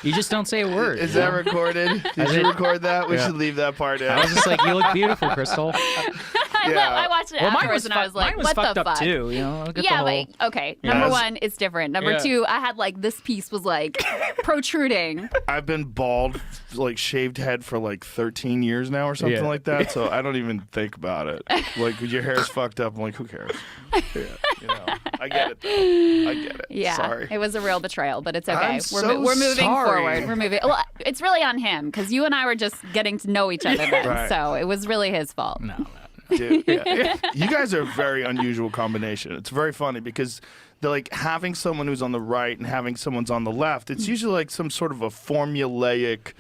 You just don't say a word. Is that recorded? Did you record that? We should leave that part in. I was just like, you look beautiful, Krystal. I watched it afterwards and I was like, mine was what fucked the up fuck? too. You know, But okay. Number one, it's different. Number two, I had like this piece was like protruding. I've been bald, like shaved head for like 13 years now or something like that, so I don't even think about it. Like, your hair's fucked up, I'm like, who cares? You know, I get it, though. I get it. Yeah, Sorry. It was a real betrayal, but it's okay. I'm We're moving sorry. forward. We're moving. Well, it's really on him because you and I were just getting to know each other then, Right. so it was really his fault. No. Dude, you guys are a very unusual combination. It's very funny because they're like having someone who's on the right and having someone's on the left. It's usually like some sort of a formulaic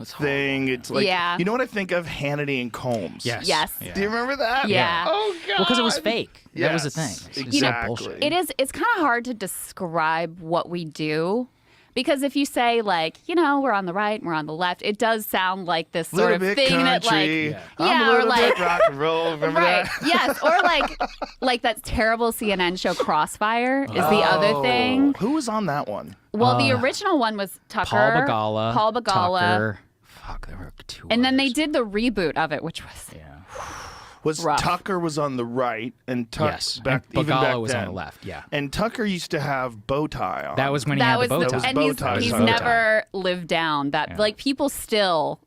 thing. It's like, you know what I think of? Hannity and Combs. Yes. Yeah. Do you remember that? Yeah. Oh, God. Well, because it was fake. That was the Yes, thing. exactly. It's kind of hard to describe what we do. Because if you say, like, you know, we're on the right and we're on the left, it does sound like this sort of thing country. that, like, I'm a or little like, bit rock and roll. Remember right? that? Yes, or like that terrible CNN show Crossfire is the other thing. Who was on that one? Well, the original one was Tucker, Paul Bagala. Tucker. Fuck, there were two. And then they others. did the reboot of it, which was Was rough. Tucker was on the right and Yes, back, and even back Bagala was then. on the left. Yeah, And Tucker used to have bow tie on. that was when he that had was the bow tie. and bow tie. he's Bow tie. never lived down that. Like, people still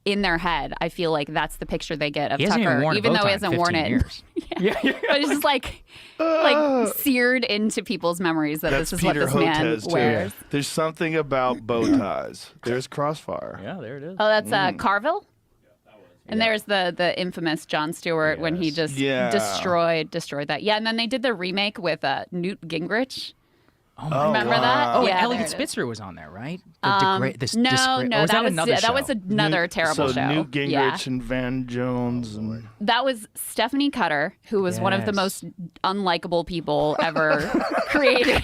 in their head, I feel like that's the picture they get of He hasn't Tucker, even worn a even bow though he tie in hasn't worn 15 it. years. But it's just like seared into people's memories that That's this is what Peter this man Hotez, too. wears. There's something about bow ties. There's Crossfire. Yeah, there it is. Oh, that's Carville. And there's the infamous Jon Stewart when he just destroyed that. Yeah, and then they did the remake with Newt Gingrich. Oh, my Remember wow. that? Oh, yeah, Elliot there it is. Spitzer was on there, right? No, or was that another was show? another terrible so show. Newt Gingrich Yeah. and Van Jones and That was Stephanie Cutter, who was one of the Yes. most unlikable people ever created.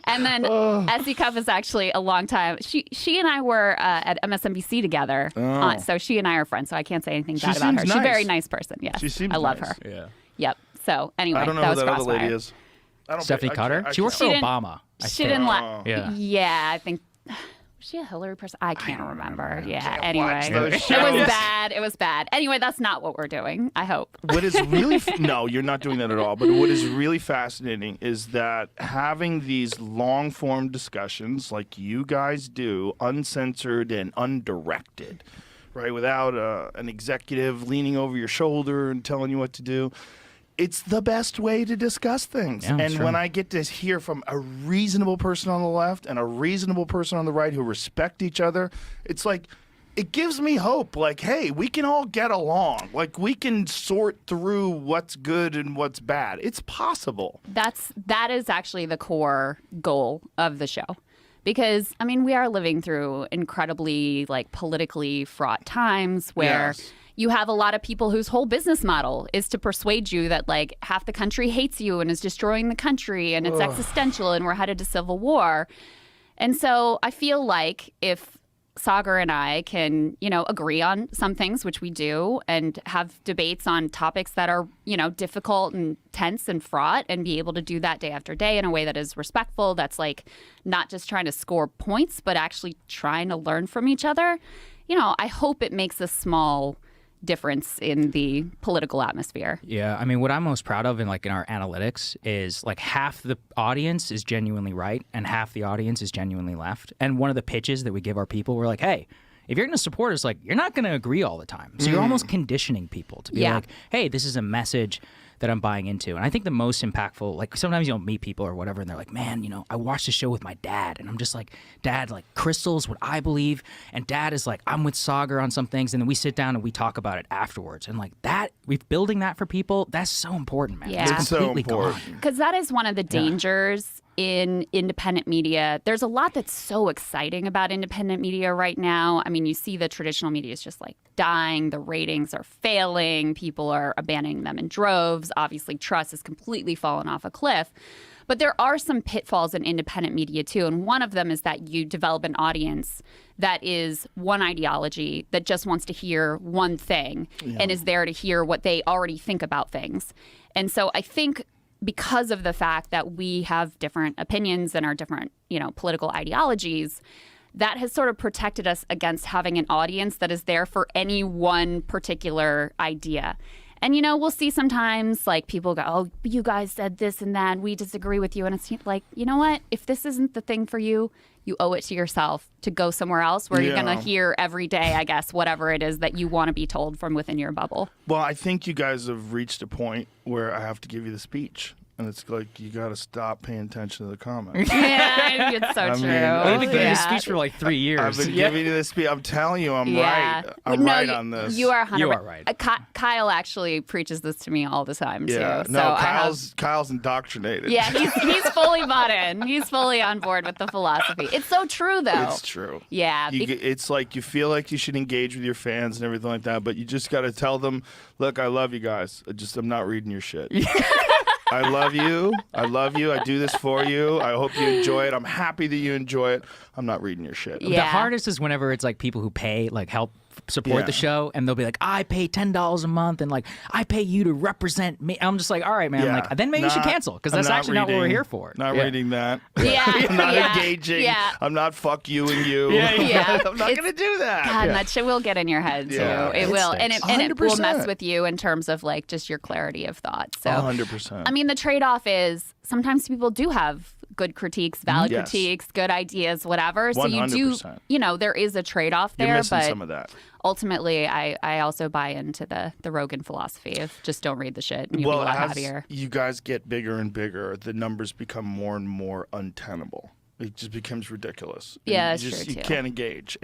And then Essie Cuff is actually a long time. She and I were at MSNBC together. So she and I are friends, so I can't say anything bad about her. seems She's a very nice. nice person, yes. She seems I love nice. her. Yeah. Yep. So anyway, I don't know that who was that other Crossfire. lady is. I don't Stephanie I Cutter. can't- She worked for She didn't- Obama. I She think. didn't like. Yeah. Yeah, I think. Was she a Hillary person? I can't remember. Yeah. Anyway, watch those it shows. was bad. It was bad. Anyway, that's not what we're doing. I hope. What is really no, you're not doing that at all. But what is really fascinating is that having these long form discussions like you guys do, uncensored and undirected, right, without an executive leaning over your shoulder and telling you what to do. It's the best way to discuss things. Yeah, and sure. when I get to hear from a reasonable person on the left and a reasonable person on the right who respect each other, it's like, it gives me hope. Like, hey, we can all get along. Like, we can sort through what's good and what's bad. It's possible. That is actually the core goal of the show. Because, I mean, we are living through incredibly, like, politically fraught times where Yes. you have a lot of people whose whole business model is to persuade you that, like, half the country hates you and is destroying the country and it's existential and we're headed to civil war. And so I feel like if Saagar and I can, you know, agree on some things, which we do, and have debates on topics that are, you know, difficult and tense and fraught, and be able to do that day after day in a way that is respectful, that's like not just trying to score points, but actually trying to learn from each other. You know, I hope it makes a small difference in the political atmosphere. Yeah, I mean, what I'm most proud of in our analytics is like half the audience is genuinely right and half the audience is genuinely left. And one of the pitches that we give our people, we're like, hey, if you're going to support us, like, you're not going to agree all the time. So you're almost conditioning people to be like, hey, this is a message that I'm buying into. And I think the most impactful, like, sometimes you'll meet people or whatever and they're like, man, you know, I watched the show with my dad. And I'm just like, Dad, like, Krystal's what I believe. And Dad is like, I'm with Saagar on some things. And then we sit down and we talk about it afterwards. And like that, we're building that for people. That's so important, man. Yeah. It's so completely important. gone. Because that is one of the dangers in independent media. There's a lot that's so exciting about independent media right now. I mean, you see the traditional media is just like dying. The ratings are failing. People are abandoning them in droves. Obviously, trust has completely fallen off a cliff. But there are some pitfalls in independent media, too. And one of them is that you develop an audience that is one ideology that just wants to hear one thing and is there to hear what they already think about things. And so I think because of the fact that we have different opinions and our different, you know, political ideologies, that has sort of protected us against having an audience that is there for any one particular idea. And, we'll see sometimes like people go, oh, you guys said this and that. We disagree with you. And it's like, you know what? If this isn't the thing for you, you owe it to yourself to go somewhere else where you're going to hear every day, I guess, whatever it is that you want to be told from within your bubble. Well, I think you guys have reached a point where I have to give you the speech. And it's like, you got to stop paying attention to the comments. Yeah, it's so true. I've been giving this speech for like 3 years. I've been giving you this speech. I'm telling you, I'm right. I'm right on this. You are 100%. You are right. Kyle actually preaches this to me all the time, too. Yeah. So No, Kyle's indoctrinated. Yeah, he's fully bought in. He's fully on board with the philosophy. It's so true, though. It's true. Yeah. It's like you feel like you should engage with your fans and everything like that, but you just got to tell them, look, I love you guys. I'm not reading your shit. I love you. I love you. I do this for you. I hope you enjoy it. I'm happy that you enjoy it. I'm not reading your shit. Yeah. The hardest is whenever it's like people who pay, like help support the show, and they'll be like, I pay $10 a month, and like I pay you to represent me. I'm just like, all right, man. Yeah. Like then maybe you should cancel because that's actually not what we're here for. Not reading that. Yeah. I'm not Yeah. engaging. Yeah. I'm not fuck you and you. Yeah. I'm not going to do that. God, that shit will get in your head, too. Yeah. It will. And it will 100%. mess with you in terms of like just your clarity of thought. So 100%. I mean, the trade-off is sometimes people do have good critiques, valid Yes. critiques, good ideas, whatever. So you do, 100%. there is a trade-off there. You're missing but some of that. ultimately, I also buy into the Rogan philosophy of just don't read the shit and you'll be a lot happier. You guys get bigger and bigger, the numbers become more and more untenable. It just becomes ridiculous. Yeah, And that's you true, You too. can't engage.